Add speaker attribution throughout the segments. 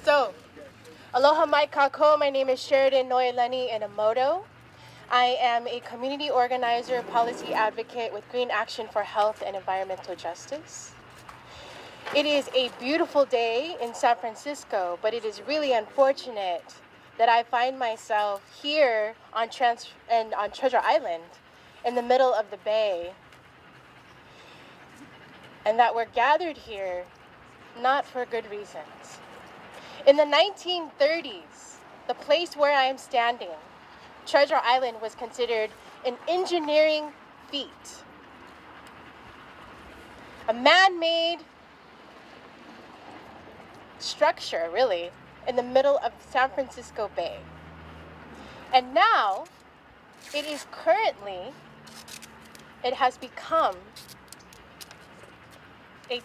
Speaker 1: So, aloha mai kako. My name is Sheridan Noeleni Inamoto. I am a community organizer, policy advocate with Green Action for Health and Environmental Justice. It is a beautiful day in San Francisco, but it is really unfortunate that I find myself here on Treasure Island in the middle of the bay, and that we're gathered here not for good reasons. In the 1930s, the place where I am standing, Treasure Island, was considered an engineering feat, a man-made structure, really, in the middle of San Francisco Bay. And now, it has become a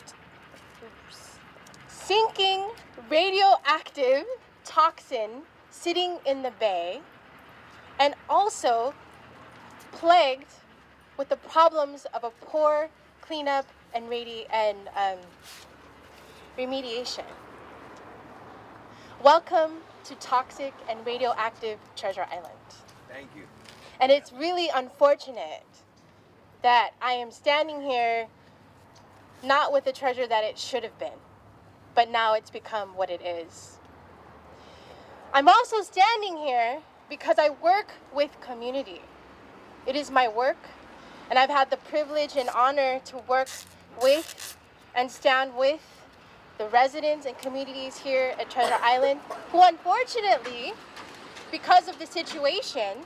Speaker 1: sinking radioactive toxin sitting in the bay, and also plagued with the problems of a poor cleanup and remediation. Welcome to toxic and radioactive Treasure Island.
Speaker 2: Thank you.
Speaker 1: And it's really unfortunate that I am standing here not with the treasure that it should have been, but now it's become what it is. I'm also standing here because I work with community. It is my work, and I've had the privilege and honor to work with and stand with the residents and communities here at Treasure Island, who unfortunately, because of the situation,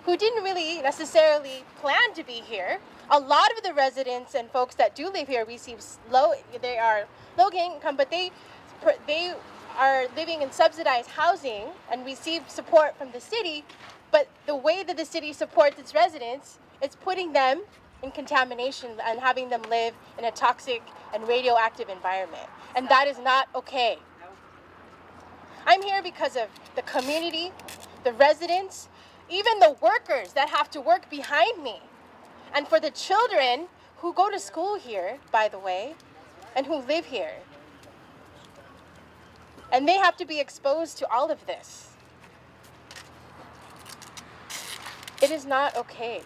Speaker 1: who didn't really necessarily plan to be here. A lot of the residents and folks that do live here receive low income, but they are living in subsidized housing and receive support from the city. But the way that the city supports its residents, it's putting them in contamination and having them live in a toxic and radioactive environment. And that is not okay. I'm here because of the community, the residents, even the workers that have to work behind me. And for the children who go to school here, by the way, and who live here. And they have to be exposed to all of this. It is not okay.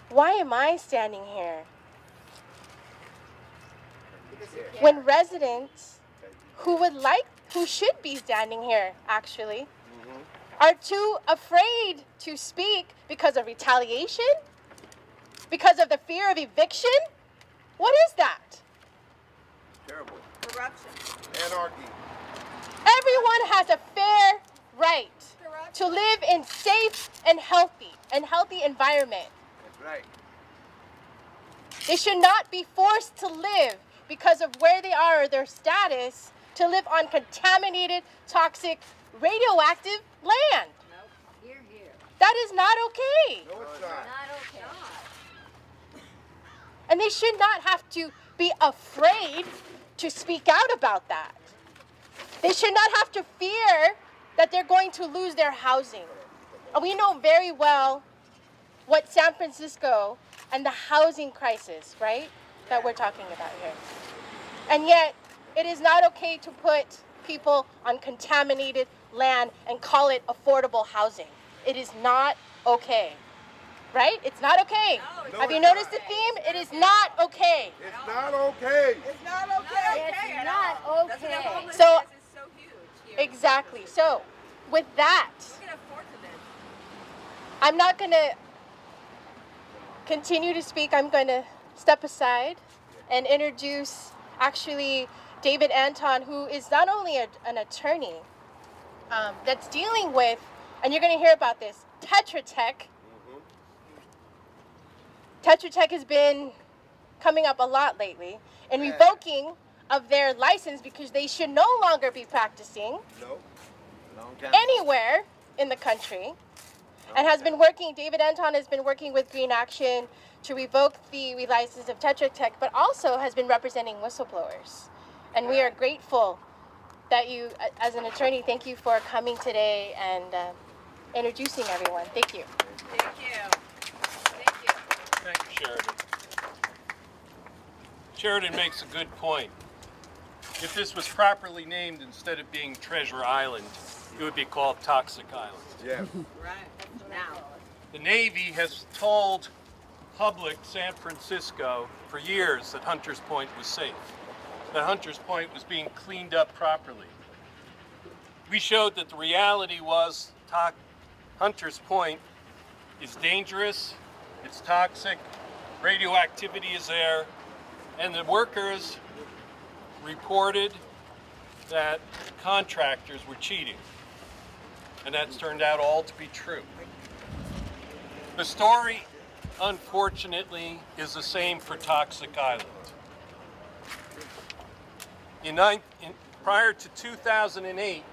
Speaker 1: Why am I standing here? When residents who should be standing here, actually, are too afraid to speak because of retaliation, because of the fear of eviction? What is that?
Speaker 2: Terrible.
Speaker 3: Corruption.
Speaker 2: Anarchy.
Speaker 1: Everyone has a fair right to live in safe and healthy environment.
Speaker 2: That's right.
Speaker 1: They should not be forced to live because of where they are or their status to live on contaminated, toxic, radioactive land.
Speaker 3: Nope. Here.
Speaker 1: That is not okay.
Speaker 2: No, it's not.
Speaker 3: Not okay.
Speaker 1: And they should not have to be afraid to speak out about that. They should not have to fear that they're going to lose their housing. And we know very well what San Francisco and the housing crisis, right, that we're talking about here. And yet, it is not okay to put people on contaminated land and call it affordable housing. It is not okay. Right? It's not okay.
Speaker 2: No,
Speaker 1: have you noticed the theme? It is not okay.
Speaker 2: It's not okay.
Speaker 3: It's not okay.
Speaker 4: It's not okay.
Speaker 1: So,
Speaker 3: Is so huge here.
Speaker 1: exactly. So, with that,
Speaker 3: We can afford to live.
Speaker 1: I'm not going to continue to speak. I'm going to step aside and introduce actually David Anton, who is not only an attorney that's dealing with, and you're going to hear about this, Tetra Tech. Tetra Tech has been coming up a lot lately in revoking of their license because they should no longer be practicing
Speaker 2: No. Long time.
Speaker 1: anywhere in the country, and has been working, David Anton has been working with Green Action to revoke the license of Tetra Tech, but also has been representing whistleblowers. And we are grateful that you, as an attorney, thank you for coming today and introducing everyone. Thank you.
Speaker 3: Thank you. Thank you.
Speaker 5: Thank you, Sheridan. Sheridan makes a good point. If this was properly named instead of being Treasure Island, it would be called Toxic Island.
Speaker 2: Yeah.
Speaker 3: Right. Now.
Speaker 5: The Navy has told public San Francisco for years that Hunters Point was safe, that Hunters Point was being cleaned up properly. We showed that the reality was Hunters Point is dangerous, it's toxic, radioactivity is there, and the workers reported that contractors were cheating. And that's turned out all to be true. The story, unfortunately, is the same for Toxic Island. Prior to 2008,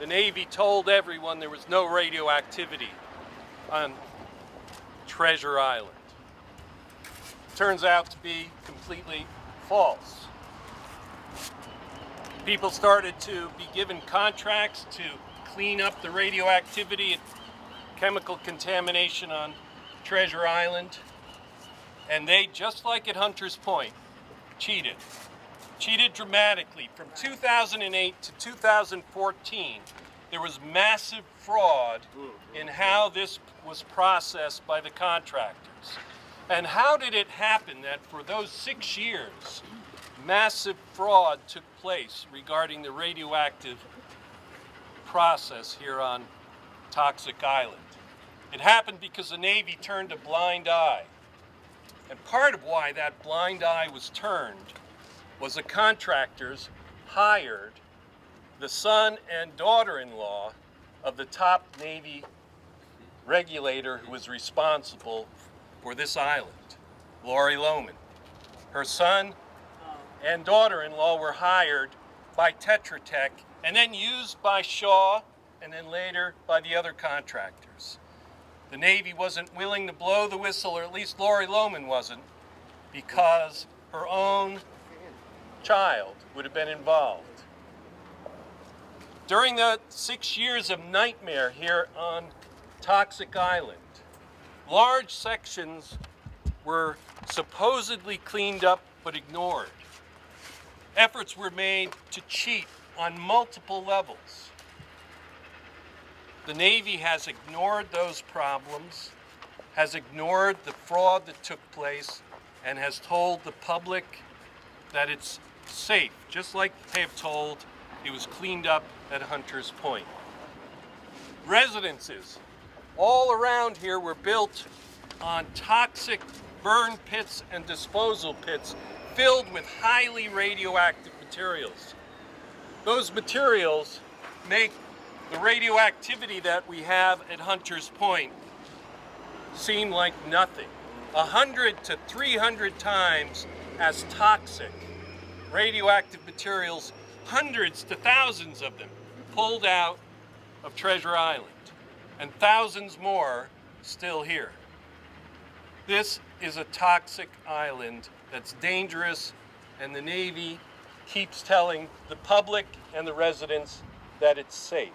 Speaker 5: the Navy told everyone there was no radioactivity on Treasure Island. Turns out to be completely false. People started to be given contracts to clean up the radioactivity and chemical contamination on Treasure Island, and they, just like at Hunters Point, cheated dramatically. From 2008 to 2014, there was massive fraud in how this was processed by the contractors. And how did it happen that for those 6 years, massive fraud took place regarding the radioactive process here on Toxic Island? It happened because the Navy turned a blind eye. And part of why that blind eye was turned was the contractors hired the son and daughter-in-law of the top Navy regulator who was responsible for this island, Lori Lohman. Her son and daughter-in-law were hired by Tetra Tech and then used by Shaw and then later by the other contractors. The Navy wasn't willing to blow the whistle, or at least Lori Lohman wasn't, because her own child would have been involved. During the 6 years of nightmare here on Toxic Island, large sections were supposedly cleaned up but ignored. Efforts were made to cheat on multiple levels. The Navy has ignored those problems, has ignored the fraud that took place, and has told the public that it's safe, just like they have told it was cleaned up at Hunters Point. Residences all around here were built on toxic burn pits and disposal pits filled with highly radioactive materials. Those materials make the radioactivity that we have at Hunters Point seem like nothing. 100 to 300 times as toxic radioactive materials, hundreds to thousands of them pulled out of Treasure Island, and thousands more still here. This is a toxic island that's dangerous, and the Navy keeps telling the public and the residents that it's safe,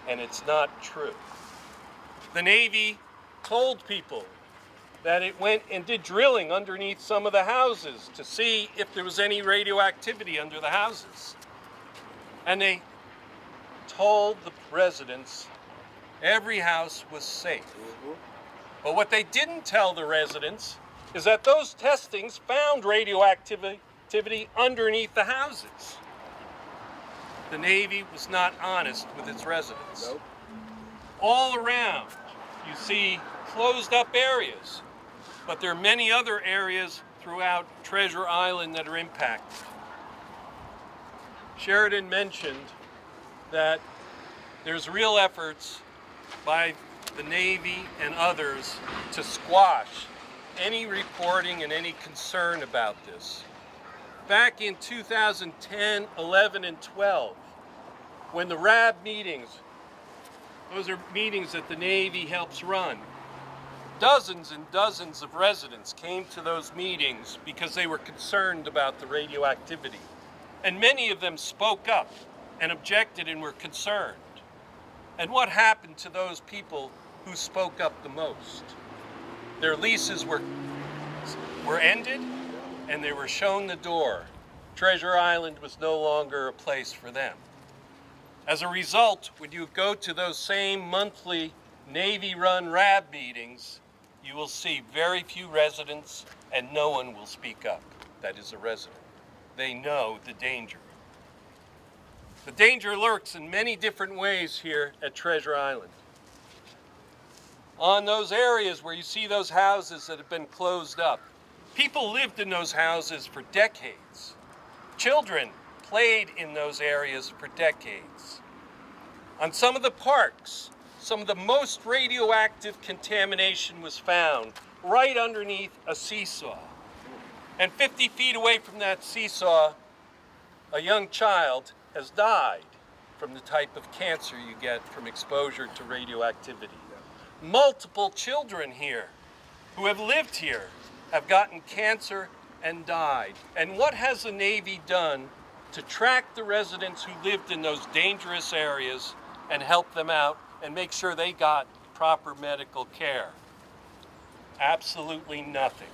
Speaker 5: and it's not true. The Navy told people that it went and did drilling underneath some of the houses to see if there was any radioactivity under the houses. And they told the residents every house was safe. But what they didn't tell the residents is that those testings found radioactivity underneath the houses. The Navy was not honest with its residents.
Speaker 2: Nope.
Speaker 5: All around, you see closed up areas, but there are many other areas throughout Treasure Island that are impacted. Sheridan mentioned that there's real efforts by the Navy and others to squash any reporting and any concern about this. Back in 2010, 11, and 12, when the RAB meetings, those are meetings that the Navy helps run, dozens and dozens of residents came to those meetings because they were concerned about the radioactivity. And many of them spoke up and objected and were concerned. And what happened to those people who spoke up the most? Their leases were ended, and they were shown the door, Treasure Island was no longer a place for them. As a result, when you go to those same monthly Navy-run RAB meetings, you will see very few residents and no one will speak up. That is a resident. They know the danger. The danger lurks in many different ways here at Treasure Island. On those areas where you see those houses that have been closed up, people lived in those houses for decades. Children played in those areas for decades. On some of the parks, some of the most radioactive contamination was found right underneath a seesaw. And 50 feet away from that seesaw, a young child has died from the type of cancer you get from exposure to radioactivity. Multiple children here who have lived here have gotten cancer and died. And what has the Navy done to track the residents who lived in those dangerous areas and help them out and make sure they got proper medical care? Absolutely nothing.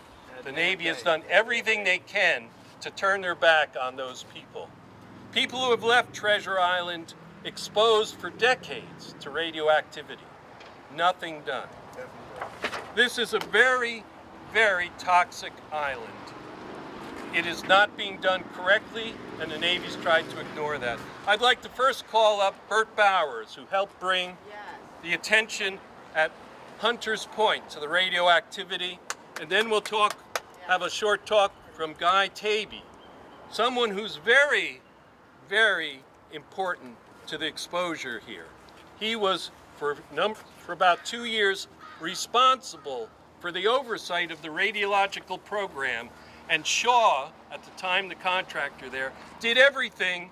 Speaker 5: The Navy has done everything they can to turn their back on those people. People who have left Treasure Island exposed for decades to radioactivity. Nothing done. This is a very, very toxic island. It is not being done correctly, and the Navy's tried to ignore that. I'd like to first call up Bert Bowers, who helped bring the attention at Hunter's Point to the radioactivity, and then we'll have a short talk from Guy Taibi, someone who's very, very important to the exposure here. He was, for about 2 years, responsible for the oversight of the radiological program, and Shaw, at the time the contractor there, did everything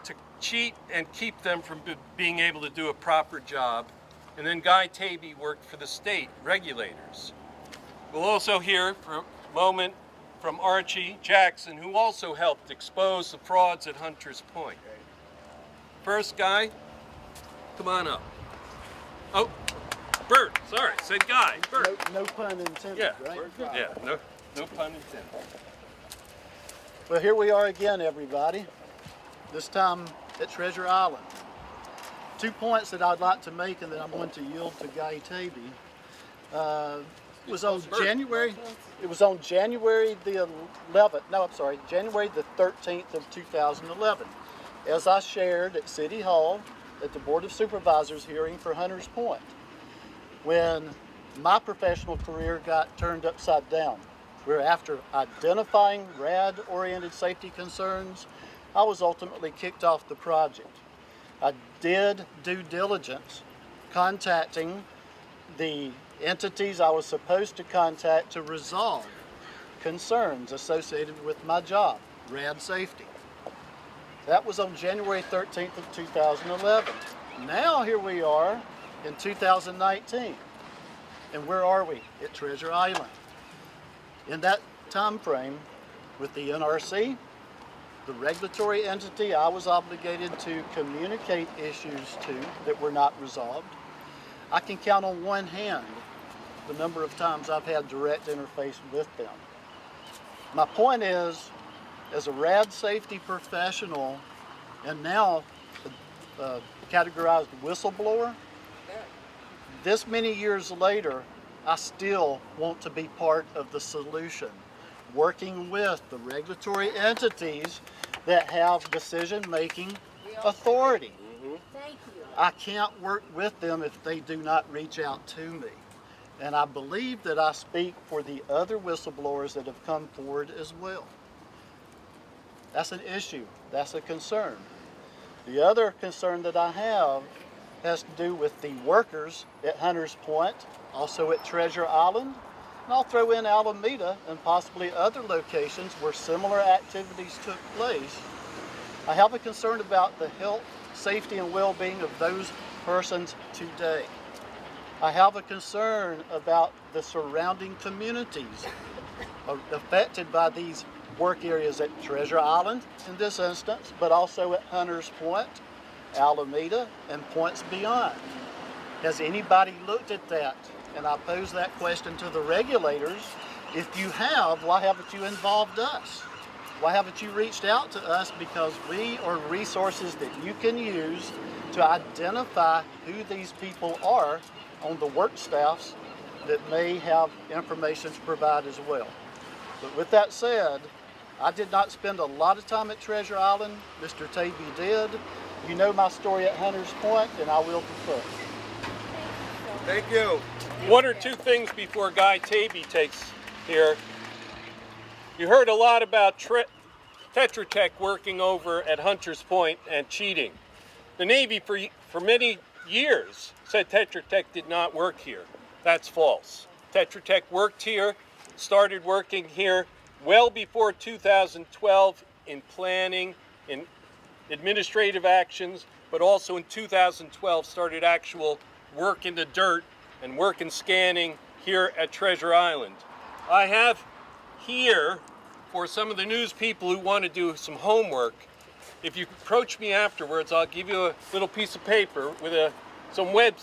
Speaker 5: to cheat and keep them from being able to do a proper job. And then Guy Taibi worked for the state regulators. We'll also hear for a moment from Archie Jackson, who also helped expose the frauds at Hunter's Point. First, Guy, come on up. Oh, Bert, sorry, said Guy. Bert.
Speaker 6: No pun intended,
Speaker 5: Yeah,
Speaker 6: right?
Speaker 5: yeah, no pun intended.
Speaker 6: Well, here we are again, everybody. This time at Treasure Island. 2 points that I'd like to make, and then I'm going to yield to Guy Taibi. It was on January the 11th, no, I'm sorry, January the 13th of 2011. As I shared at City Hall at the Board of Supervisors hearing for Hunters Point, when my professional career got turned upside down, where after identifying RAD-oriented safety concerns, I was ultimately kicked off the project. I did due diligence, contacting the entities I was supposed to contact to resolve concerns associated with my job, RAD safety. That was on January 13th of 2011. Now here we are in 2019. And where are we? At Treasure Island. In that time frame, with the NRC, the regulatory entity I was obligated to communicate issues to that were not resolved, I can count on one hand the number of times I've had direct interface with them. My point is, as a RAD safety professional, and now categorized whistleblower, this many years later, I still want to be part of the solution, working with the regulatory entities that have decision-making authority.
Speaker 4: Thank you.
Speaker 6: I can't work with them if they do not reach out to me. And I believe that I speak for the other whistleblowers that have come forward as well. That's an issue. That's a concern. The other concern that I have has to do with the workers at Hunters Point, also at Treasure Island, and I'll throw in Alameda and possibly other locations where similar activities took place. I have a concern about the health, safety, and well-being of those persons today. I have a concern about the surrounding communities affected by these work areas at Treasure Island in this instance, but also at Hunters Point, Alameda, and points beyond. Has anybody looked at that? And I pose that question to the regulators If you have, why haven't you involved us? Why haven't you reached out to us? Because we are resources that you can use to identify who these people are on the work staffs that may have information to provide as well. But with that said, I did not spend a lot of time at Treasure Island. Mr. Taibi did. You know my story at Hunter's Point, and I will defer.
Speaker 2: Thank you.
Speaker 5: One or two things before Guy Taibi takes here. You heard a lot about Tetra Tech working over at Hunter's Point and cheating. The Navy for many years said Tetra Tech did not work here. That's false. Tetra Tech worked here, started working here well before 2012 in planning, in administrative actions, but also in 2012 started actual work in the dirt and work in scanning here at Treasure Island. I have here, for some of the news people who want to do some homework, if you approach me afterwards, I'll give you a little piece of paper with a web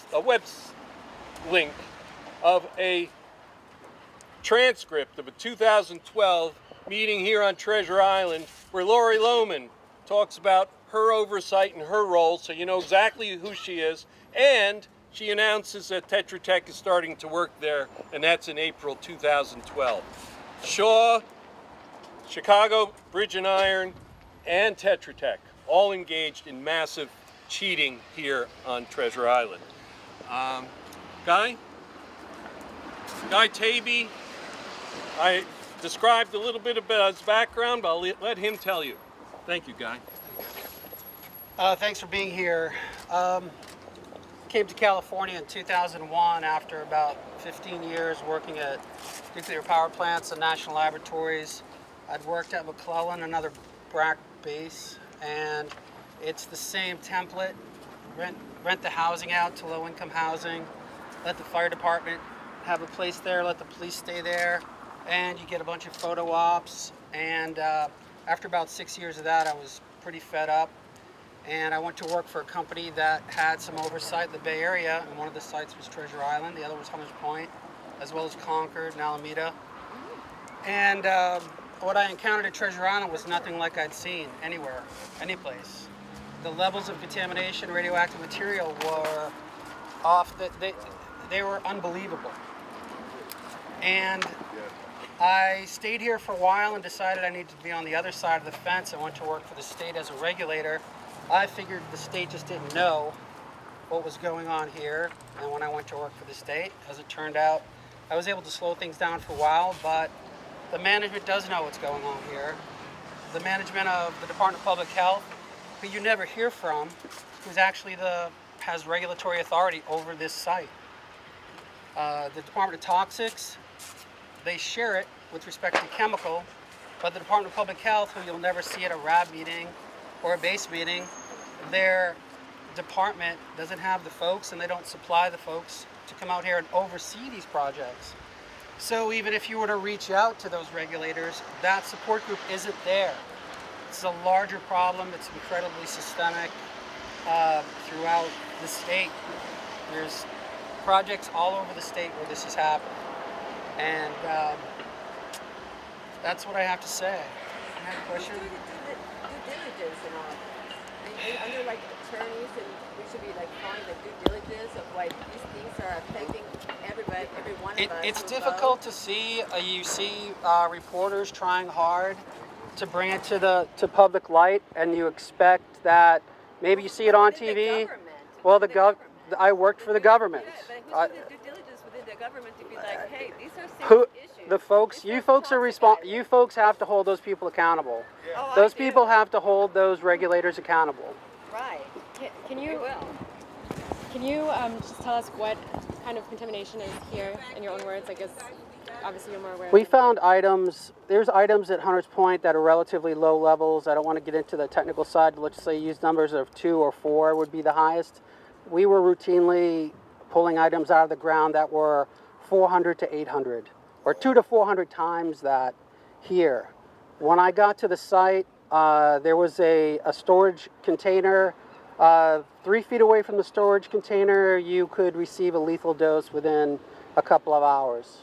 Speaker 5: link of a transcript of a 2012 meeting here on Treasure Island where Lori Lohman talks about her oversight and her role, so you know exactly who she is, and she announces that Tetra Tech is starting to work there, and that's in April 2012. Shaw, Chicago Bridge and Iron, and Tetra Tech all engaged in massive cheating here on Treasure Island. Guy Taibi, I described a little bit about his background, but I'll let him tell you. Thank you, Guy.
Speaker 7: Thanks for being here. Came to California in 2001 after about 15 years working at nuclear power plants and national laboratories. I'd worked at McClellan, another BRAC base, and it's the same template. Rent the housing out to low-income housing, let the fire department have a place there, let the police stay there, and you get a bunch of photo ops. And after about 6 years of that, I was pretty fed up, and I went to work for a company that had some oversight in the Bay Area, and one of the sites was Treasure Island, the other was Hunters Point, as well as Concord and Alameda. And what I encountered at Treasure Island was nothing like I'd seen anywhere, any place. The levels of contamination, radioactive material were off, they were unbelievable. And I stayed here for a while and decided I needed to be on the other side of the fence. I went to work for the state as a regulator. I figured the state just didn't know what was going on here. And when I went to work for the state, as it turned out, I was able to slow things down for a while, but the management does know what's going on here. The management of the Department of Public Health, who you never hear from, who's actually has regulatory authority over this site. The Department of Toxics, they share it with respect to chemical, but the Department of Public Health, who you'll never see at a RAB meeting or a base meeting, their department doesn't have the folks and they don't supply the folks to come out here and oversee these projects. So even if you were to reach out to those regulators, that support group isn't there. It's a larger problem. It's incredibly systemic throughout the state. There's projects all over the state where this is happening. And that's what I have to say. You have a question?
Speaker 3: Due diligence and all. Under like attorneys, and we should be like following the due diligence of why these things are affecting everybody, every one of us.
Speaker 7: It's difficult to see. You see reporters trying hard to bring it to public light, and you expect that maybe you see it on TV. Well, I worked for the government.
Speaker 3: Yeah, but who's the due diligence within the government to be like, hey, these are serious issues?
Speaker 7: The folks, you folks are you folks have to hold those people accountable.
Speaker 3: Yeah. Oh,
Speaker 7: those people have to hold those regulators accountable.
Speaker 3: Right.
Speaker 1: Can you just tell us what kind of contamination is here in your own words? I guess obviously you're more aware.
Speaker 7: We found items. There's items at Hunters Point that are relatively low levels. I don't want to get into the technical side. But let's say use numbers of 2 or 4 would be the highest. We were routinely pulling items out of the ground that were 400 to 800, or 200 to 400 times that here. When I got to the site, there was a storage container. 3 feet away from the storage container, you could receive a lethal dose within a couple of hours.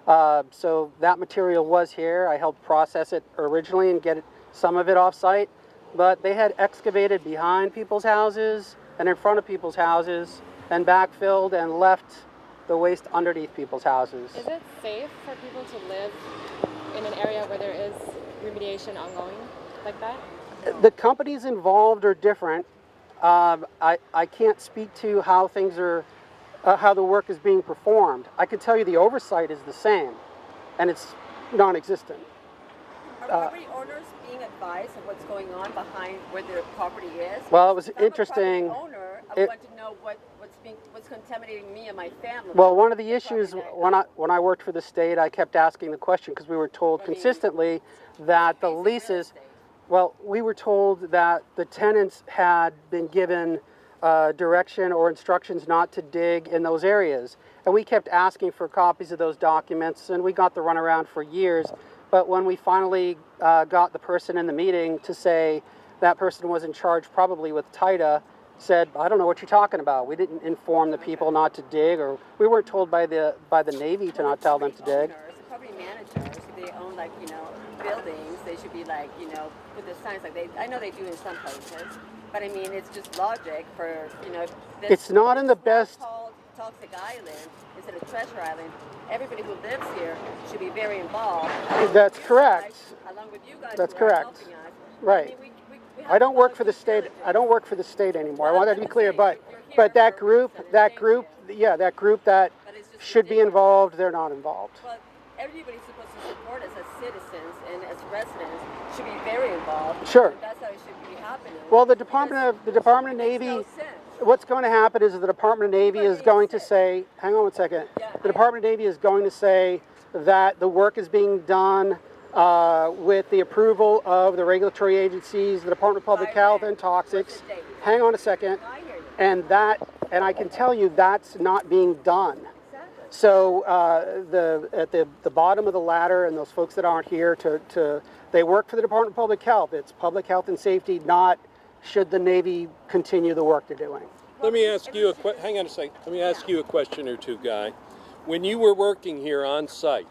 Speaker 7: So that material was here. I helped process it originally and get some of it off site, but they had excavated behind people's houses and in front of people's houses and backfilled and left the waste underneath people's houses.
Speaker 8: Is it safe for people to live in an area where there is remediation ongoing like that?
Speaker 7: The companies involved are different. I can't speak to how things are, how the work is being performed. I can tell you the oversight is the same, and it's non-existent.
Speaker 3: Are property owners being advised of what's going on behind where their property is?
Speaker 7: Well, it was
Speaker 3: If I'm a
Speaker 7: interesting.
Speaker 3: property owner, I want to know what's contaminating me and my family.
Speaker 7: Well, one of the issues when I worked for the state, I kept asking the question because we were told consistently that the leases. Well, we were told that the tenants had been given direction or instructions not to dig in those areas. And we kept asking for copies of those documents, and we got the runaround for years. But when we finally got the person in the meeting to say that person was in charge, probably with TITA, said, I don't know what you're talking about. We didn't inform the people not to dig, or we weren't told by the Navy to not tell them to dig.
Speaker 3: Property managers, if they own buildings, they should be with the signs I know they do in some places, but I mean it's just logic for
Speaker 7: It's not in the best.
Speaker 3: Called Toxic Island instead of Treasure Island. Everybody who lives here should be very involved.
Speaker 7: That's correct.
Speaker 3: Along with you guys.
Speaker 7: That's
Speaker 3: who are
Speaker 7: correct.
Speaker 3: helping us.
Speaker 7: Right.
Speaker 3: I mean, we
Speaker 7: I don't work for the state. I don't work for the state anymore. I want that to be clear. But that group that should be involved, they're not involved.
Speaker 3: Well, everybody's supposed to support us as citizens and as residents should be very involved.
Speaker 7: Sure.
Speaker 3: That's how it should be happening.
Speaker 7: Well, the Department of Navy. What's going to happen is the Department of Navy is going to say, hang on one second. The Department of Navy is going to say that the work is being done with the approval of the regulatory agencies, the Department of Public Health and Toxics. Hang on a second. And I can tell you that's not being done. So at the bottom of the ladder, and those folks that aren't here, they work for the Department of Public Health. It's public health and safety, not should the Navy continue the work they're doing.
Speaker 5: Let me ask you hang on a second. Let me ask you a question or two, Guy. When you were working here on site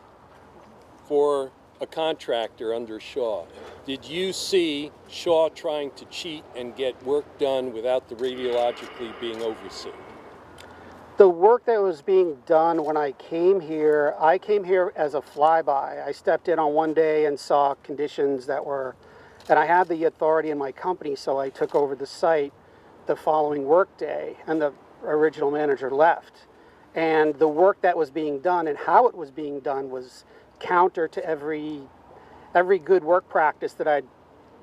Speaker 5: for a contractor under Shaw, did you see Shaw trying to cheat and get work done without the radiologically being overseen?
Speaker 7: The work that was being done when I came here as a flyby. I stepped in on one day and saw conditions that were, and I had the authority in my company, so I took over the site the following work day, and the original manager left. And the work that was being done and how it was being done was counter to every good work practice that I'd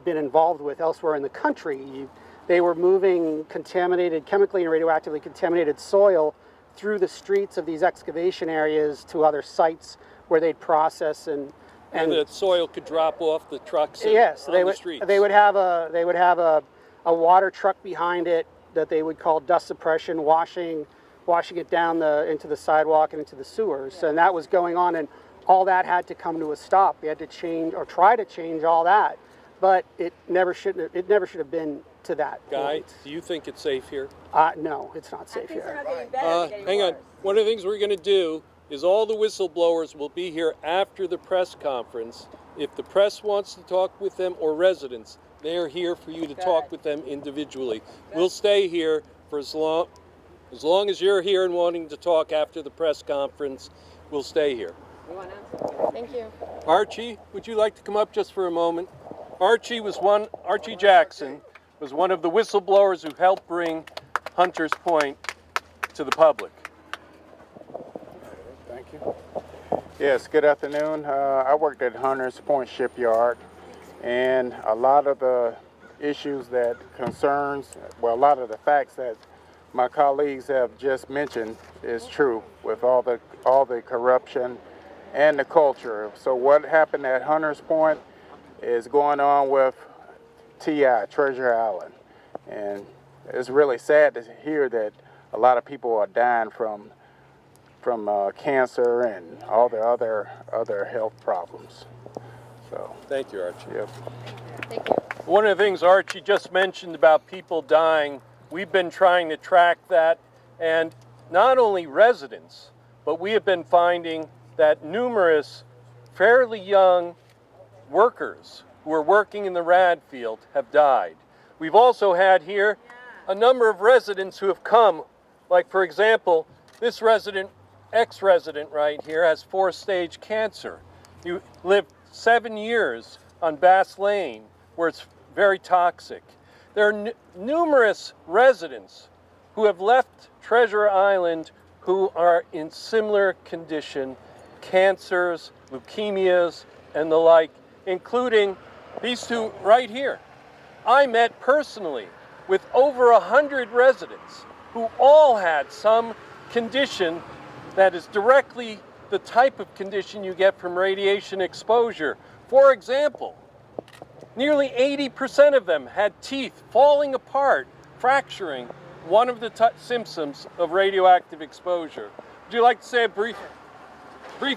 Speaker 7: been involved with elsewhere in the country. They were moving contaminated, chemically and radioactively contaminated soil through the streets of these excavation areas to other sites where they'd process and
Speaker 5: the soil could drop off the trucks.
Speaker 7: Yes,
Speaker 5: on the streets.
Speaker 7: They would have a water truck behind it that they would call dust suppression, washing it down into the sidewalk and into the sewers, and that was going on, and all that had to come to a stop. We had to change or try to change all that, but it never should have been to that
Speaker 5: Guy,
Speaker 7: point.
Speaker 5: do you think it's safe here?
Speaker 7: No, it's not safe here.
Speaker 5: Hang on. One of the things we're going to do is all the whistleblowers will be here after the press conference. If the press wants to talk with them or residents, they are here for you to talk with them individually. We'll stay here for as long as you're here and wanting to talk after the press conference. We'll stay here.
Speaker 8: Thank you.
Speaker 5: Archie, would you like to come up just for a moment? Archie Jackson was one of the whistleblowers who helped bring Hunters Point to the public.
Speaker 9: Thank you. Yes, good afternoon. I worked at Hunters Point Shipyard, and a lot of the issues that a lot of the facts that my colleagues have just mentioned is true with all the corruption and the culture. So what happened at Hunters Point is going on with TI, Treasure Island. And it's really sad to hear that a lot of people are dying from cancer and all the other health problems. So
Speaker 5: thank you, Archie.
Speaker 9: Yep.
Speaker 8: Thank you.
Speaker 5: One of the things Archie just mentioned about people dying, we've been trying to track that, and not only residents, but we have been finding that numerous fairly young workers who are working in the rad field have died. We've also had here a number of residents who have come, like for example, this resident, ex-resident right here has 4-stage cancer. He lived 7 years on Bass Lane where it's very toxic. There are numerous residents who have left Treasure Island who are in similar condition, cancers, leukemias, and the like, including these two right here. I met personally with over 100 residents who all had some condition that is directly the type of condition you get from radiation exposure. For example, nearly 80% of them had teeth falling apart, fracturing, one of the symptoms of radioactive exposure. Would you like to say a brief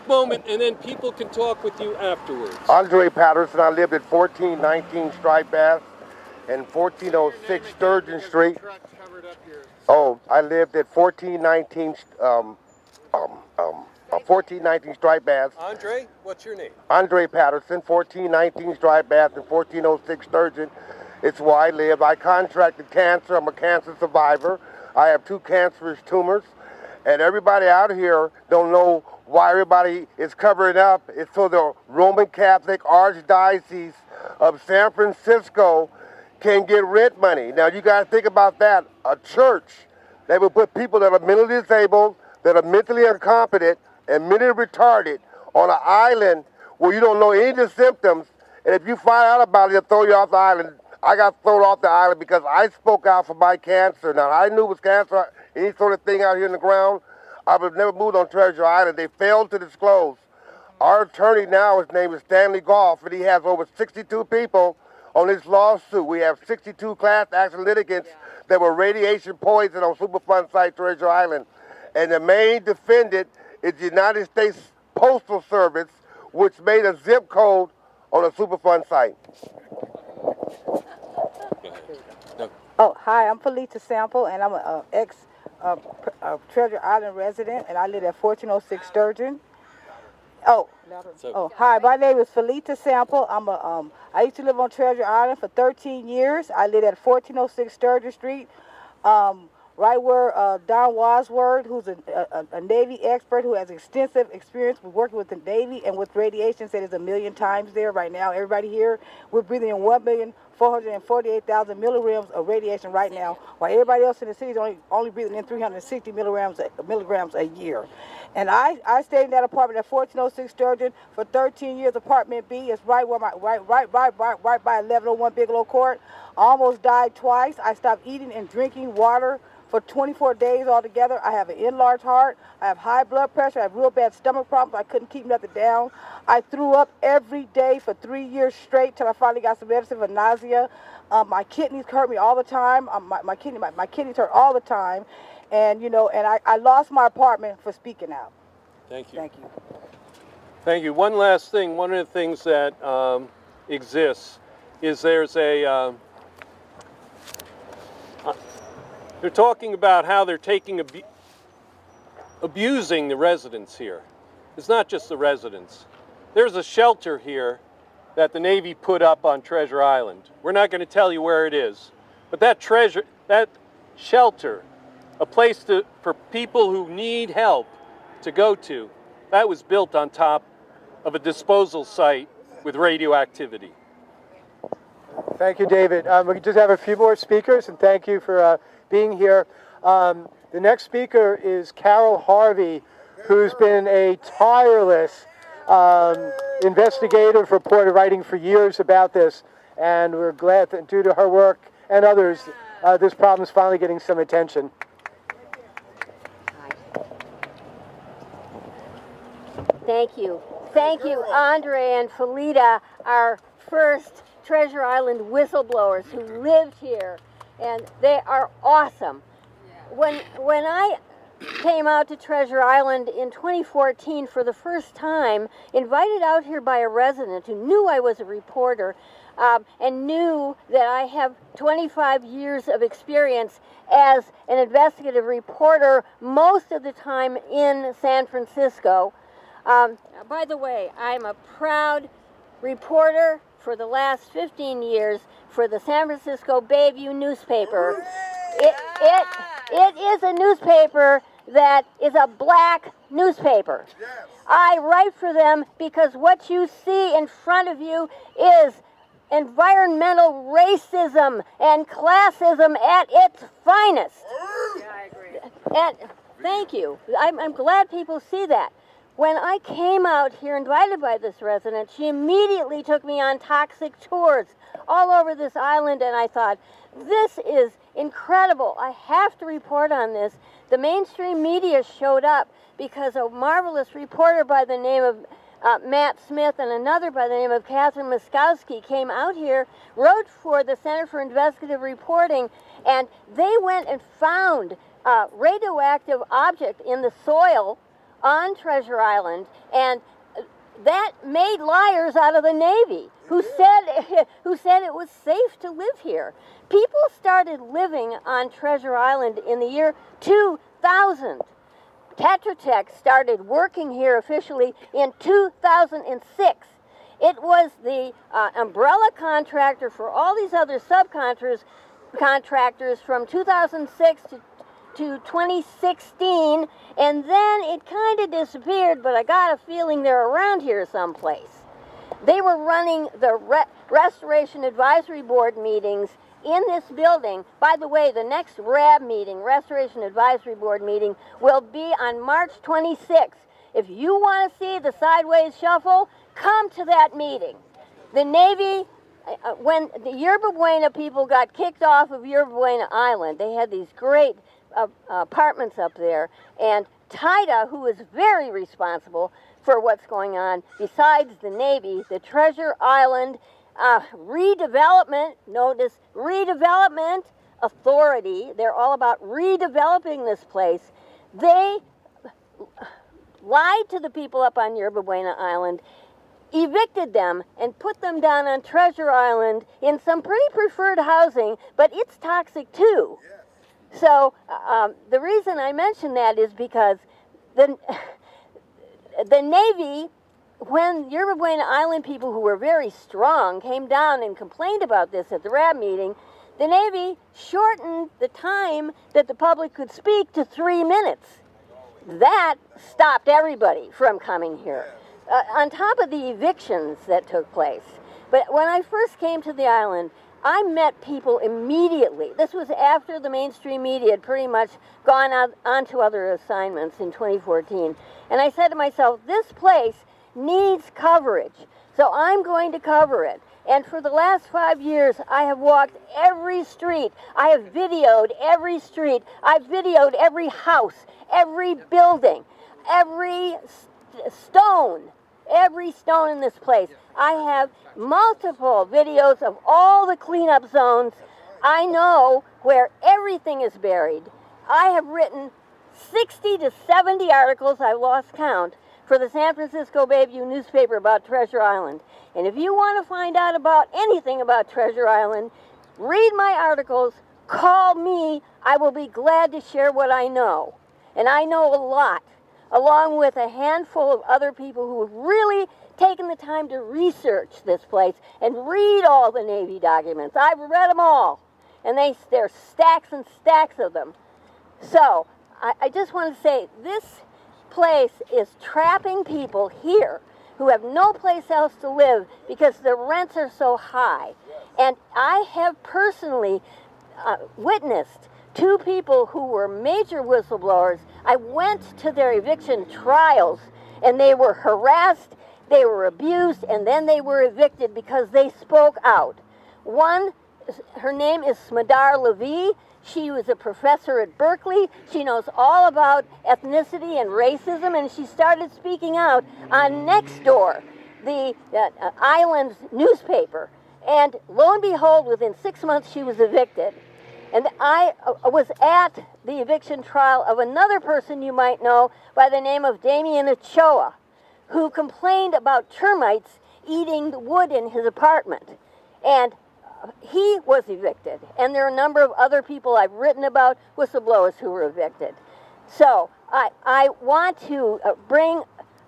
Speaker 5: moment, and then people can talk with you afterwards?
Speaker 2: Andre Patterson. I lived at 1419 Striped Bass and 1406 Sturgeon Street. Oh, I lived at 1419 Striped Bass.
Speaker 5: Andre, what's your name?
Speaker 2: Andre Patterson, 1419 Striped Bass and 1406 Sturgeon. It's where I live. I contracted cancer. I'm a cancer survivor. I have 2 cancerous tumors. And everybody out here don't know why everybody is covering up. It's so the Roman Catholic Archdiocese of San Francisco can get rent money. Now you got to think about that. A church that will put people that are mentally disabled, that are mentally incompetent, and mentally retarded on an island where you don't know any of the symptoms. And if you find out about it, they'll throw you off the island. I got thrown off the island because I spoke out for my cancer. Now, I knew it was cancer, any sort of thing out here in the ground. I would have never moved on Treasure Island. They failed to disclose. Our attorney now, his name is Stanley Goff, and he has over 62 people on this lawsuit. We have 62 class action litigants that were radiation poisoned on Superfund site Treasure Island. And the main defendant is the United States Postal Service, which made a zip code on a Superfund site.
Speaker 4: Oh, hi, I'm Felita Sample, and I'm an Treasure Island resident, and I live at 1406 Sturgeon. Hi, my name is Felita Sample. I used to live on Treasure Island for 13 years. I live at 1406 Sturgeon Street, right where Don Wasworth, who's a Navy expert who has extensive experience with working with the Navy and with radiation, said it's 1 million times there right now. Everybody here, we're breathing in 1,448,000 milligrams of radiation right now, while everybody else in the city is only breathing in 360 milligrams a year. And I stayed in that apartment at 1406 Sturgeon for 13 years. Apartment B is right where right by 1101 Bigelow Court. I almost died twice. I stopped eating and drinking water for 24 days altogether. I have an enlarged heart. I have high blood pressure. I have real bad stomach problems. I couldn't keep nothing down. I threw up every day for 3 years straight till I finally got some medicine for nausea. My kidneys hurt me all the time. My kidneys hurt all the time. And, I lost my apartment for speaking out.
Speaker 5: Thank you.
Speaker 4: Thank you.
Speaker 5: Thank you. One last thing. One of the things that exists is there's a... they're talking about how they're abusing the residents here. It's not just the residents. There's a shelter here that the Navy put up on Treasure Island. We're not going to tell you where it is, but that shelter, a place for people who need help to go to, that was built on top of a disposal site with radioactivity.
Speaker 10: Thank you, David. We just have a few more speakers, and thank you for being here. The next speaker is Carol Harvey, who's been a tireless investigative reporter writing for years about this, and we're glad that due to her work and others, this problem is finally getting some attention.
Speaker 11: Thank you. Thank you, Andre and Felita, our first Treasure Island whistleblowers who lived here, and they are awesome. When I came out to Treasure Island in 2014 for the first time, invited out here by a resident who knew I was a reporter and knew that I have 25 years of experience as an investigative reporter, most of the time in San Francisco. By the way, I'm a proud reporter for the last 15 years for the San Francisco Bayview newspaper. It is a newspaper that is a black newspaper. I write for them because what you see in front of you is environmental racism and classism at its finest.
Speaker 3: Yeah, I agree.
Speaker 11: And thank you. I'm glad people see that. When I came out here invited by this resident, she immediately took me on toxic tours all over this island, and I thought, this is incredible. I have to report on this. The mainstream media showed up because a marvelous reporter by the name of Matt Smith and another by the name of Catherine Muskowski came out here, wrote for the Center for Investigative Reporting, and they went and found a radioactive object in the soil on Treasure Island, and that made liars out of the Navy who said it was safe to live here. People started living on Treasure Island in the year 2000. Tetra Tech started working here officially in 2006. It was the umbrella contractor for all these other subcontractors from 2006 to 2016, and then it kind of disappeared, but I got a feeling they're around here someplace. They were running the Restoration Advisory Board meetings in this building. By the way, the next RAB meeting, Restoration Advisory Board meeting, will be on March 26th. If you want to see the sideways shuffle, come to that meeting. The Navy, when the Yerba Buena people got kicked off of Yerba Buena Island, they had these great apartments up there, and TIDA, who is very responsible for what's going on, besides the Navy, the Treasure Island redevelopment, notice redevelopment authority, they're all about redeveloping this place. They lied to the people up on Yerba Buena Island, evicted them, and put them down on Treasure Island in some pretty preferred housing, but it's toxic too. So the reason I mention that is because the Navy, when Yerba Buena Island people who were very strong came down and complained about this at the RAB meeting, the Navy shortened the time that the public could speak to 3 minutes. That stopped everybody from coming here, on top of the evictions that took place. But when I first came to the island, I met people immediately. This was after the mainstream media had pretty much gone on to other assignments in 2014. And I said to myself, this place needs coverage, so I'm going to cover it. And for the last 5 years, I have walked every street. I have videoed every street. I've videoed every house, every building, every stone in this place. I have multiple videos of all the cleanup zones. I know where everything is buried. I have written 60 to 70 articles, I lost count, for the San Francisco Bayview newspaper about Treasure Island. And if you want to find out about anything about Treasure Island, read my articles, call me. I will be glad to share what I know. And I know a lot, along with a handful of other people who have really taken the time to research this place and read all the Navy documents. I've read them all, and there's stacks and stacks of them. So I just want to say, this place is trapping people here who have no place else to live because the rents are so high. And I have personally witnessed 2 people who were major whistleblowers. I went to their eviction trials, and they were harassed, they were abused, and then they were evicted because they spoke out. One, her name is Smadar Levy. She was a professor at Berkeley. She knows all about ethnicity and racism, and she started speaking out on Nextdoor, the island's newspaper. And lo and behold, within 6 months, she was evicted. And I was at the eviction trial of another person you might know by the name of Damien Ochoa, who complained about termites eating the wood in his apartment. And he was evicted. And there are a number of other people I've written about, whistleblowers who were evicted. So I want to bring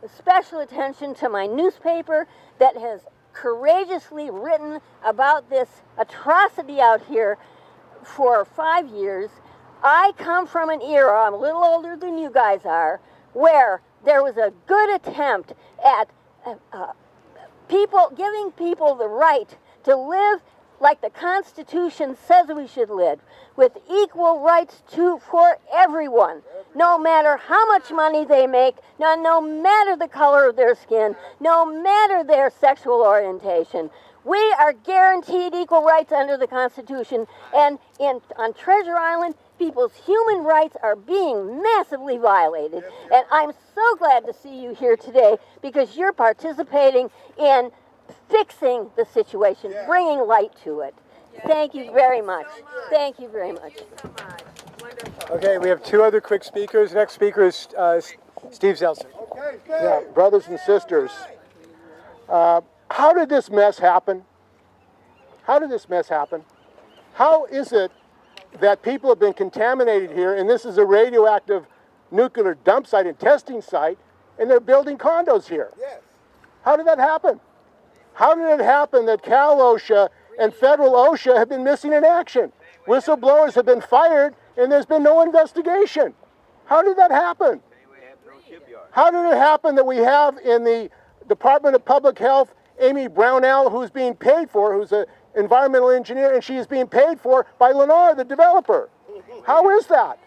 Speaker 11: special attention to my newspaper that has courageously written about this atrocity out here for 5 years. I come from an era, I'm a little older than you guys are, where there was a good attempt at giving people the right to live like the Constitution says we should live, with equal rights for everyone, no matter how much money they make, no matter the color of their skin, no matter their sexual orientation. We are guaranteed equal rights under the Constitution, and on Treasure Island, people's human rights are being massively violated. And I'm so glad to see you here today because you're participating in fixing the situation, bringing light to it. Thank you very much. Thank you very much.
Speaker 10: Okay, we have two other quick speakers. Next speaker is Steve Zelson.
Speaker 2: Yeah, brothers and sisters, how did this mess happen? How did this mess happen? How is it that people have been contaminated here, and this is a radioactive nuclear dump site and testing site, and they're building condos here? Yes. How did that happen? How did it happen that Cal OSHA and Federal OSHA have been missing in action? Whistleblowers have been fired, and there's been no investigation. How did that happen? How did it happen that we have in the Department of Public Health Amy Brownell, who's being paid for, who's an environmental engineer, and she is being paid for by Lennar, the developer? How is that?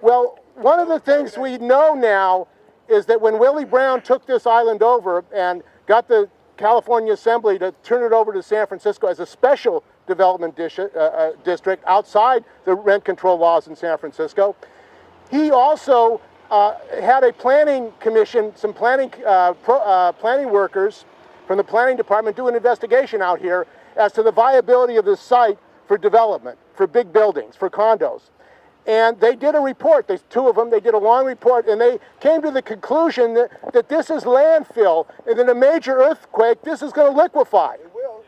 Speaker 2: Well, one of the things we know now is that when Willie Brown took this island over and got the California Assembly to turn it over to San Francisco as a special development district outside the rent control laws in San Francisco, he also had a planning commission, some planning workers from the planning department do an investigation out here as to the viability of this site for development, for big buildings, for condos. And they did a report, there's two of them, they did a long report, and they came to the conclusion that this is landfill, and in a major earthquake, this is going to liquefy. It will.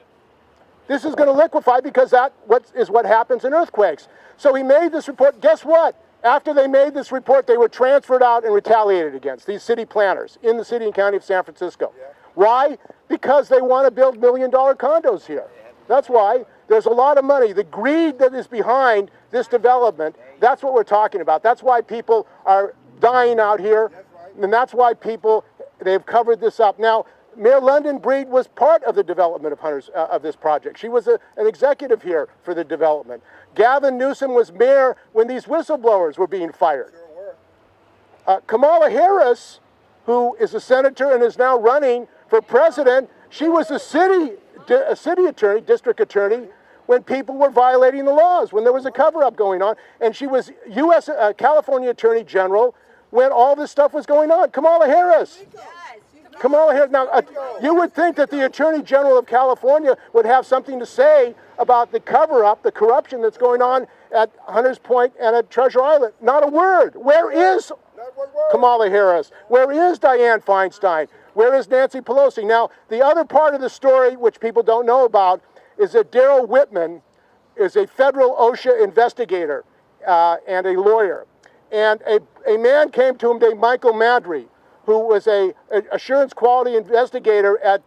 Speaker 2: This is going to liquefy because that is what happens in earthquakes. So he made this report. Guess what? After they made this report, they were transferred out and retaliated against, these city planners in the city and county of San Francisco. Yeah. Why? Because they want to build $1 million condos here. That's why. There's a lot of money. The greed that is behind this development, that's what we're talking about. That's why people are dying out here, and that's why they've covered this up. Now, Mayor London Breed was part of the development of this project. She was an executive here for the development. Gavin Newsom was mayor when these whistleblowers were being fired. Kamala Harris, who is a senator and is now running for president, she was a city attorney, district attorney, when people were violating the laws, when there was a cover-up going on, and she was California Attorney General when all this stuff was going on. Kamala Harris. Kamala Harris. Now, you would think that the Attorney General of California would have something to say about the cover-up, the corruption that's going on at Hunters Point and at Treasure Island. Not a word. Where is Kamala Harris? Where is Dianne Feinstein? Where is Nancy Pelosi? Now, the other part of the story, which people don't know about, is that Darrell Whitman is a federal OSHA investigator and a lawyer. And a man came to him named Michael Madry, who was an assurance quality investigator at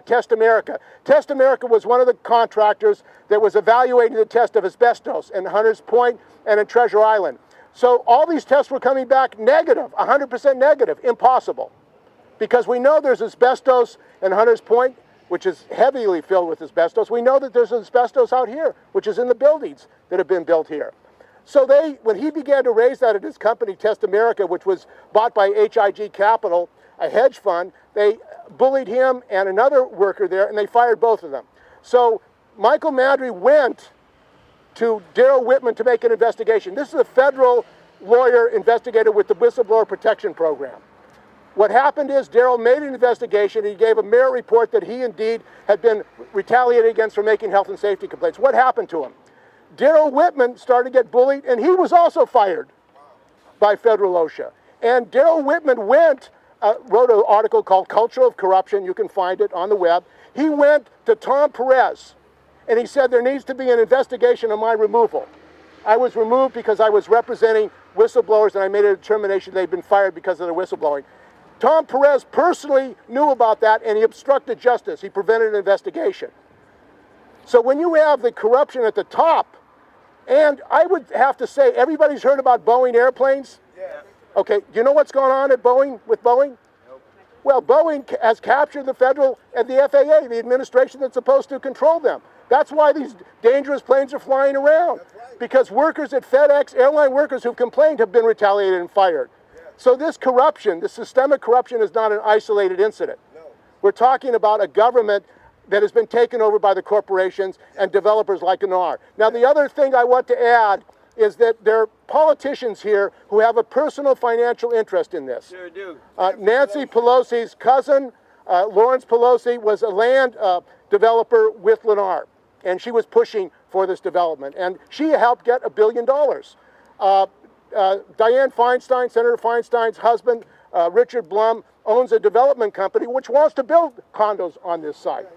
Speaker 2: Test America. Test America was one of the contractors that was evaluating the test of asbestos in Hunters Point and in Treasure Island. So all these tests were coming back negative, 100% negative, impossible. Because we know there's asbestos in Hunters Point, which is heavily filled with asbestos. We know that there's asbestos out here, which is in the buildings that have been built here. So when he began to raise that at his company, Test America, which was bought by HIG Capital, a hedge fund, they bullied him and another worker there, and they fired both of them. So Michael Madry went to Darrell Whitman to make an investigation. This is a federal lawyer investigator with the Whistleblower Protection Program. What happened is Darrell made an investigation. He gave a merit report that he indeed had been retaliated against for making health and safety complaints. What happened to him? Darrell Whitman started to get bullied, and he was also fired by Federal OSHA. And Darrell Whitman wrote an article called Culture of Corruption. You can find it on the web. He went to Tom Perez, and he said there needs to be an investigation of my removal. I was removed because I was representing whistleblowers, and I made a determination they'd been fired because of their whistleblowing.
Speaker 10: Tom Perez personally knew about that, and he obstructed justice. He prevented an investigation. So when you have the corruption at the top, and I would have to say, everybody's heard about Boeing airplanes?
Speaker 2: Yes.
Speaker 10: Okay, do you know what's going on at Boeing, with Boeing?
Speaker 2: Nope.
Speaker 10: Well, Boeing has captured the federal and the FAA, the administration that's supposed to control them. That's why these dangerous planes are flying around.
Speaker 2: Right.
Speaker 10: Because workers at FedEx, airline workers who've complained, have been retaliated and fired.
Speaker 2: Yes.
Speaker 10: So this corruption, this systemic corruption, is not an isolated incident.
Speaker 2: No.
Speaker 10: We're talking about a government that has been taken over by the corporations and developers like Anar. Now, the other thing I want to add is that there are politicians here who have a personal financial interest in this.
Speaker 2: Sure do.
Speaker 10: Nancy Pelosi's cousin, Lawrence Pelosi, was a land developer with Lennar, and she was pushing for this development, and she helped get $1 billion. Dianne Feinstein, Senator Feinstein's husband, Richard Blum, owns a development company which wants to build condos on this site.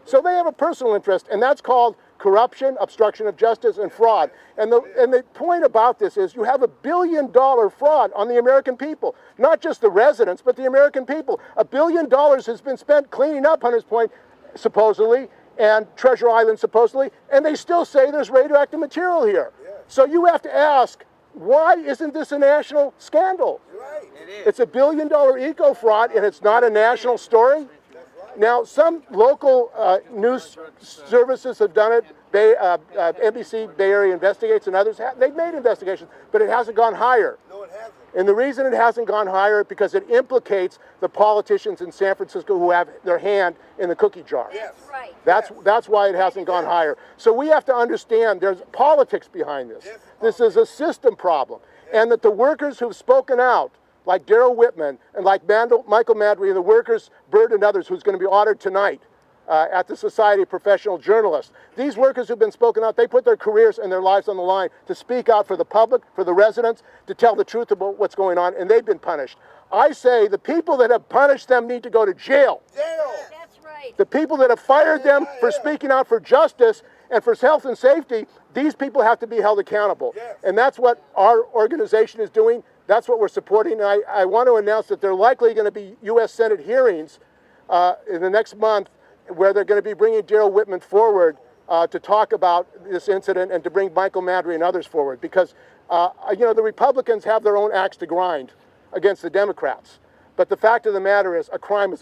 Speaker 10: So they have a personal interest, and that's called corruption, obstruction of justice, and fraud. And the point about this is you have $1 billion fraud on the American people. Not just the residents, but the American people. $1 billion has been spent cleaning up Hunters Point, supposedly, and Treasure Island, supposedly, and they still say there's radioactive material here.
Speaker 2: Yeah.
Speaker 10: So you have to ask, why isn't this a national scandal?
Speaker 2: Right. It is.
Speaker 10: It's $1 billion eco fraud, and it's not a national story. Now, some local news services have done it. NBC, Bay Area Investigates, and others, they've made investigations, but it hasn't gone higher.
Speaker 2: No, it hasn't.
Speaker 10: And the reason it hasn't gone higher is because it implicates the politicians in San Francisco who have their hand in the cookie jar.
Speaker 2: Yes.
Speaker 11: Right.
Speaker 10: That's why it hasn't gone higher. So we have to understand there's politics behind this.
Speaker 2: Yes.
Speaker 10: This is a system problem. And that the workers who've spoken out, like Darrell Whitman and like Michael Madry, and the workers, Bert and others, who's going to be honored tonight at the Society of Professional Journalists. These workers who've been spoken out, they put their careers and their lives on the line to speak out for the public, for the residents, to tell the truth about what's going on, and they've been punished. I say the people that have punished them need to go to jail.
Speaker 2: Jail.
Speaker 11: That's right.
Speaker 10: The people that have fired them for speaking out for justice and for health and safety, these people have to be held accountable.
Speaker 2: Yes.
Speaker 10: And that's what our organization is doing. That's what we're supporting. And I want to announce that there are likely going to be U.S. Senate hearings in the next month where they're going to be bringing Darrell Whitman forward to talk about this incident and to bring Michael Madry and others forward. Because, the Republicans have their own axe to grind against the Democrats. But the fact of the matter is a crime,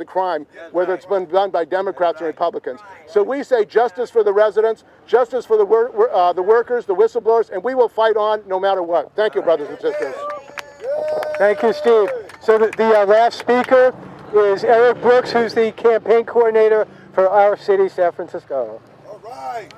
Speaker 10: whether it's been done by Democrats or Republicans. So we say justice for the residents, justice for the workers, the whistleblowers, and we will fight on no matter what. Thank you, brothers and sisters. Thank you, Steve. So the last speaker is Eric Brooks, who's the campaign coordinator for our city, San Francisco.
Speaker 2: All right.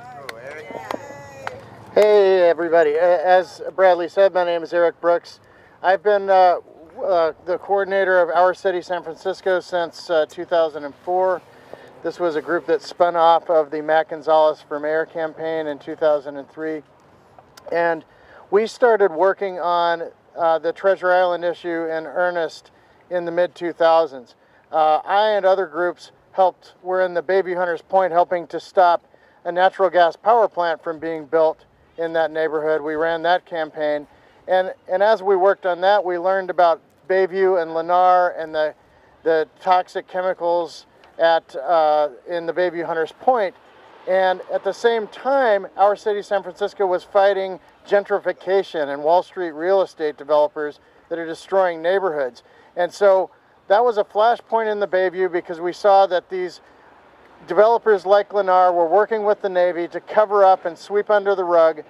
Speaker 12: Hey, everybody. As Bradley said, my name is Eric Brooks. I've been the coordinator of Our City, San Francisco since 2004. This was a group that spun off of the Matt Gonzalez for Mayor campaign in 2003. And we started working on the Treasure Island issue in earnest in the mid-2000s. I and other groups were in the Bayview Hunters Point helping to stop a natural gas power plant from being built in that neighborhood. We ran that campaign. And as we worked on that, we learned about Bayview and Lennar and the toxic chemicals in the Bayview Hunters Point. And at the same time, Our City, San Francisco was fighting gentrification and Wall Street real estate developers that are destroying neighborhoods. And so that was a flashpoint in the Bayview because we saw that these developers like Lennar were working with the Navy to cover up and sweep under the rug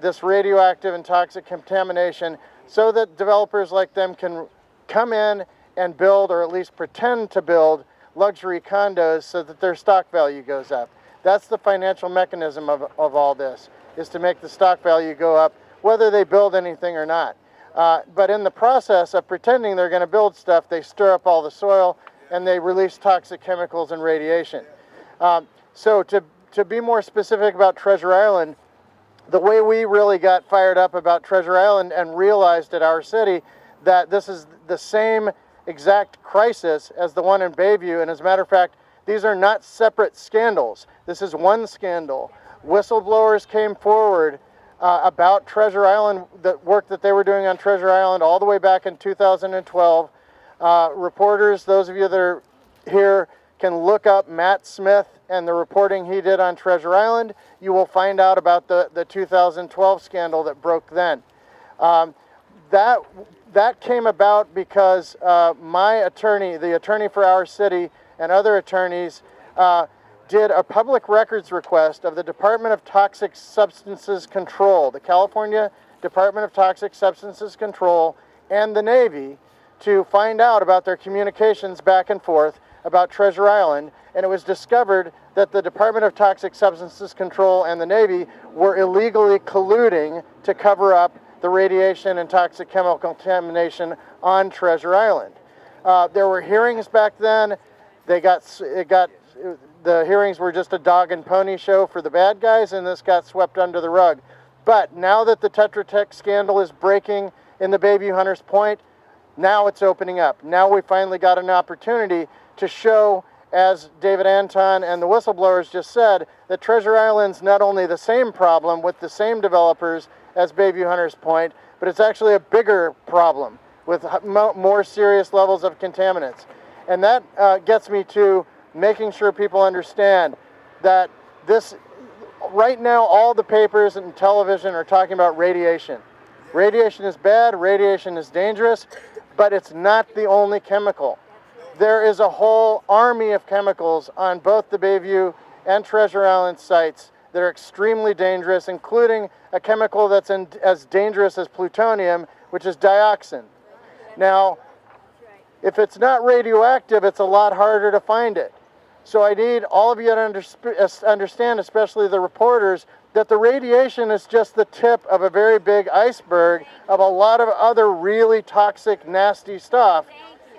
Speaker 12: this radioactive and toxic contamination so that developers like them can come in and build, or at least pretend to build, luxury condos so that their stock value goes up. That's the financial mechanism of all this, is to make the stock value go up, whether they build anything or not. But in the process of pretending they're going to build stuff, they stir up all the soil and they release toxic chemicals and radiation. So to be more specific about Treasure Island, the way we really got fired up about Treasure Island and realized at Our City that this is the same exact crisis as the one in Bayview, and as a matter of fact, these are not separate scandals. This is one scandal. Whistleblowers came forward about Treasure Island, the work that they were doing on Treasure Island all the way back in 2012. Reporters, those of you that are here, can look up Matt Smith and the reporting he did on Treasure Island. You will find out about the 2012 scandal that broke then. That came about because my attorney, the attorney for our city, and other attorneys did a public records request of the Department of Toxic Substances Control, the California Department of Toxic Substances Control, and the Navy to find out about their communications back and forth about Treasure Island, and it was discovered that the Department of Toxic Substances Control and the Navy were illegally colluding to cover up the radiation and toxic chemical contamination on Treasure Island. There were hearings back then. The hearings were just a dog and pony show for the bad guys, and this got swept under the rug. But now that the Tetra Tech scandal is breaking in the Bayview Hunters Point, now it's opening up. Now we finally got an opportunity to show, as David Anton and the Whistleblowers just said, that Treasure Island's not only the same problem with the same developers as Bayview Hunters Point, but it's actually a bigger problem with more serious levels of contaminants. And that gets me to making sure people understand that right now all the papers and television are talking about radiation. Radiation is bad, radiation is dangerous, but it's not the only chemical. There is a whole army of chemicals on both the Bayview and Treasure Island sites that are extremely dangerous, including a chemical that's as dangerous as plutonium, which is dioxin. Now, if it's not radioactive, it's a lot harder to find it. So I need all of you to understand, especially the reporters, that the radiation is just the tip of a very big iceberg of a lot of other really toxic, nasty stuff.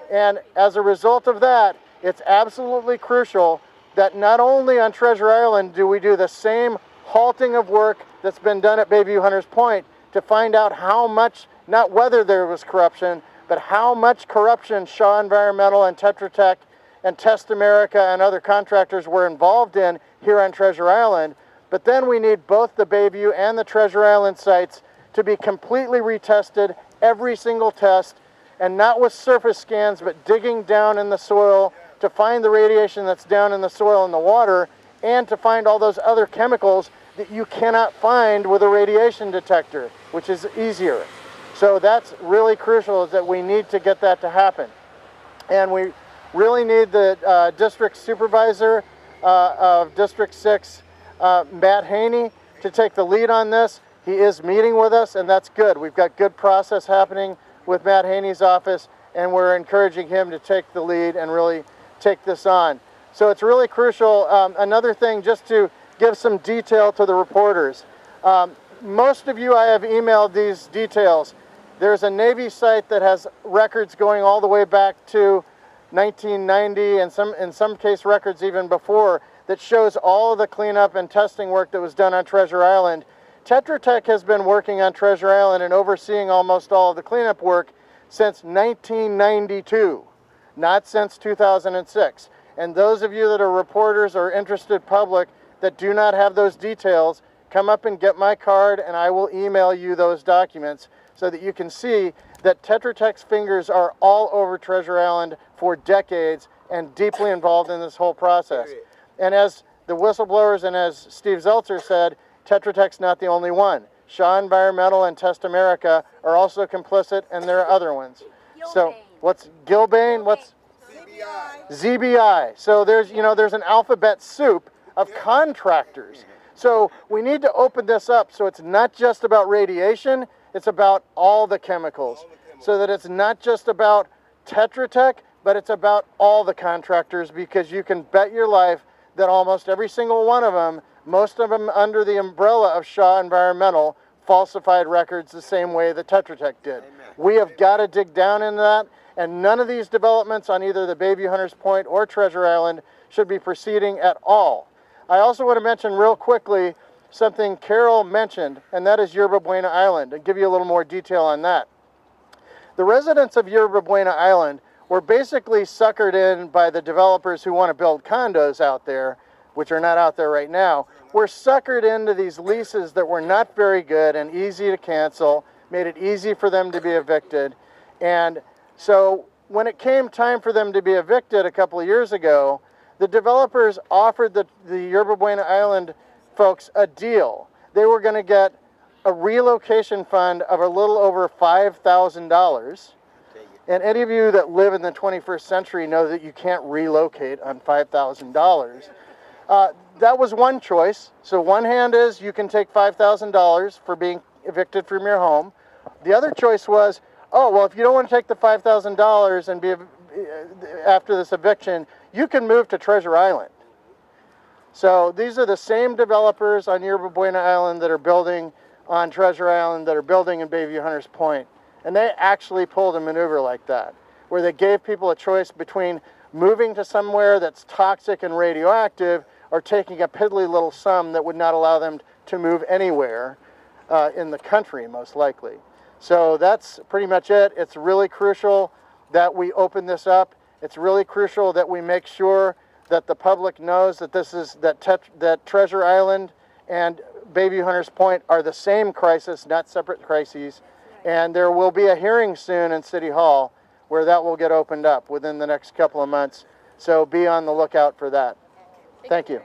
Speaker 12: And as a result of that, it's absolutely crucial that not only on Treasure Island do we do the same halting of work that's been done at Bayview Hunters Point to find out how much, not whether there was corruption, but how much corruption Shaw Environmental and Tetra Tech and Test America and other contractors were involved in here on Treasure Island. But then we need both the Bayview and the Treasure Island sites to be completely retested, every single test, and not with surface scans, but digging down in the soil to find the radiation that's down in the soil and the water, and to find all those other chemicals that you cannot find with a radiation detector, which is easier. So that's really crucial, is that we need to get that to happen. And we really need the district supervisor of District 6, Matt Haney, to take the lead on this. He is meeting with us, and that's good. We've got good process happening with Matt Haney's office, and we're encouraging him to take the lead and really take this on. So it's really crucial. Another thing, just to give some detail to the reporters. Most of you, I have emailed these details. There's a Navy site that has records going all the way back to 1990, and in some case records even before, that shows all of the cleanup and testing work that was done on Treasure Island. Tetra Tech has been working on Treasure Island and overseeing almost all of the cleanup work since 1992, not since 2006. And those of you that are reporters or interested public that do not have those details, come up and get my card and I will email you those documents so that you can see that Tetra Tech's fingers are all over Treasure Island for decades and deeply involved in this whole process. And as the Whistleblowers and as Steve Zeltzer said, Tetra Tech's not the only one. Shaw Environmental and Test America are also complicit, and there are other ones. So what's Gilbane? What's ZBI. So there's an alphabet soup of contractors. So we need to open this up so it's not just about radiation, it's about all the chemicals. So that it's not just about Tetra Tech, but it's about all the contractors, because you can bet your life that almost every single one of them, most of them under the umbrella of Shaw Environmental, falsified records the same way that Tetra Tech did. Amen. We have got to dig down into that, and none of these developments on either the Bayview Hunters Point or Treasure Island should be proceeding at all. I also want to mention real quickly something Carol mentioned, and that is Yerba Buena Island, and give you a little more detail on that. The residents of Yerba Buena Island were basically suckered in by the developers who want to build condos out there, which are not out there right now. We're suckered into these leases that were not very good and easy to cancel, made it easy for them to be evicted. And so when it came time for them to be evicted a couple of years ago, the developers offered the Yerba Buena Island folks a deal. They were going to get a relocation fund of a little over $5,000. And any of you that live in the 21st century know that you can't relocate on $5,000. That was one choice. So one hand is you can take $5,000 for being evicted from your home. The other choice was, oh, well, if you don't want to take the $5,000 and be after this eviction, you can move to Treasure Island. So these are the same developers on Yerba Buena Island that are building on Treasure Island, that are building in Bayview Hunters Point. And they actually pulled a maneuver like that, where they gave people a choice between moving to somewhere that's toxic and radioactive or taking a piddly little sum that would not allow them to move anywhere in the country, most likely. So that's pretty much it. It's really crucial that we open this up. It's really crucial that we make sure that the public knows that that Treasure Island and Bayview Hunters Point are the same crisis, not separate crises. And there will be a hearing soon in City Hall where that will get opened up within the next couple of months. So be on the lookout for that. Thank you.